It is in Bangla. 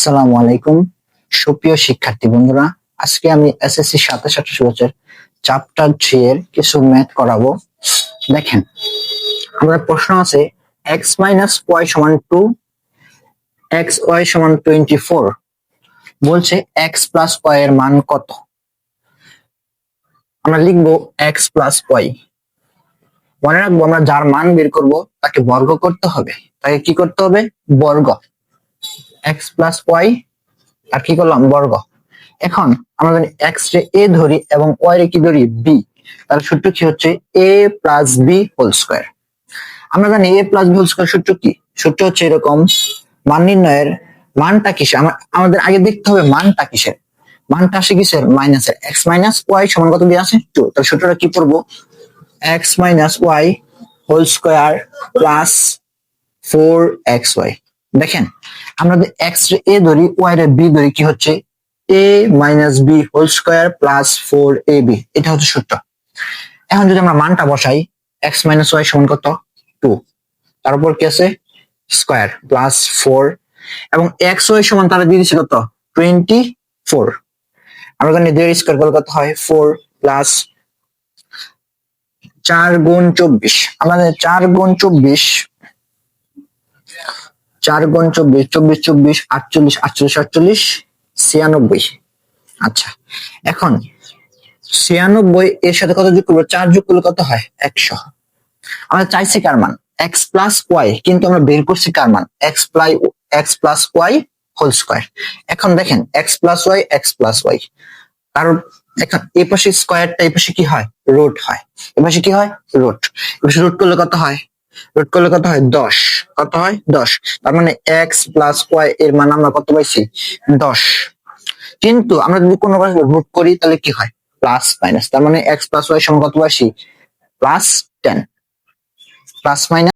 আসসালামু আলাইকুম সুপ্রিয় শিক্ষার্থী বন্ধুরা, আজকে আমি এসএসসি 27-28 বছর চ্যাপ্টার 3 এর কিছু ম্যাথ করাবো। দেখেন, আমাদের প্রশ্ন আছে x y সমান 2, xy সমান 24। বলছে x প্লাস y এর মান কত। আমরা লিখবো x প্লাস y। মনে রাখবো, আমরা যার মান বের করব তাকে বর্গ করতে হবে। তাকে কি করতে হবে? বর্গ। x প্লাস y আর কি করলাম? বর্গ। এখন আমরা জানি x রে a ধরি এবং y রে কি ধরি? b। তাহলে সূত্র কি হচ্ছে? a plus b whole square. আমরা জানি a plus b whole square সূত্র কি? সূত্র হচ্ছে এরকম, মান নির্ণয়ের মানটা কিসের? আমাদের আগে দেখতে হবে মানটা কিসের। মানটা আসে কিসের? মাইনাসের। x মাইনাস y সমান কত দিয়ে আছে? 2। তাহলে সূত্রটা কি পড়বো? x minus y whole square plus 4xy। দেখেন, আমরা যদি x রে a ধরি, y রে b ধরি, কি হচ্ছে? a minus b whole square plus 4ab। এটা হচ্ছে সূত্র। এখন যদি আমরা মানটা বসাই, x মাইনাস y সমান কত? 2। তার উপর কি আছে? স্কয়ার প্লাস 4 এবং xy সমান তারা দিয়ে দিচ্ছে কত? 24। আমরা জানি 2 স্কয়ার করলে কত হয়? 4 প্লাস 4 গুণ 24। আমাদের 4 গুণ 24, 4 গুণ 24, 24 24 48, 48 48 96। আচ্ছা, এখন 96 এর সাথে কত যোগ করবো? 4 যোগ করলে কত হয়? 100। আমরা চাইছি কার মান? x প্লাস y, কিন্তু আমরা বের করছি কার মান? x plus y whole square. এখন দেখেন, x plus y, x plus y, কারণ এখন এই পাশে স্কয়ারটা, এই পাশে কি হয়? রুট হয়। এই পাশে কি হয়? রুট। এই পাশে রুট করলে কত হয়? রুট করলে কত হয়? 10। কত হয়? 10। তার মানে x প্লাস y এর মান আমরা কত পাইছি? 10। কিন্তু আমরা যদি কোনো রুট করি তাহলে কি হয়? Plus minus. তার মানে x প্লাস y সমান কত পাইছি? প্লাস 10। Plus minus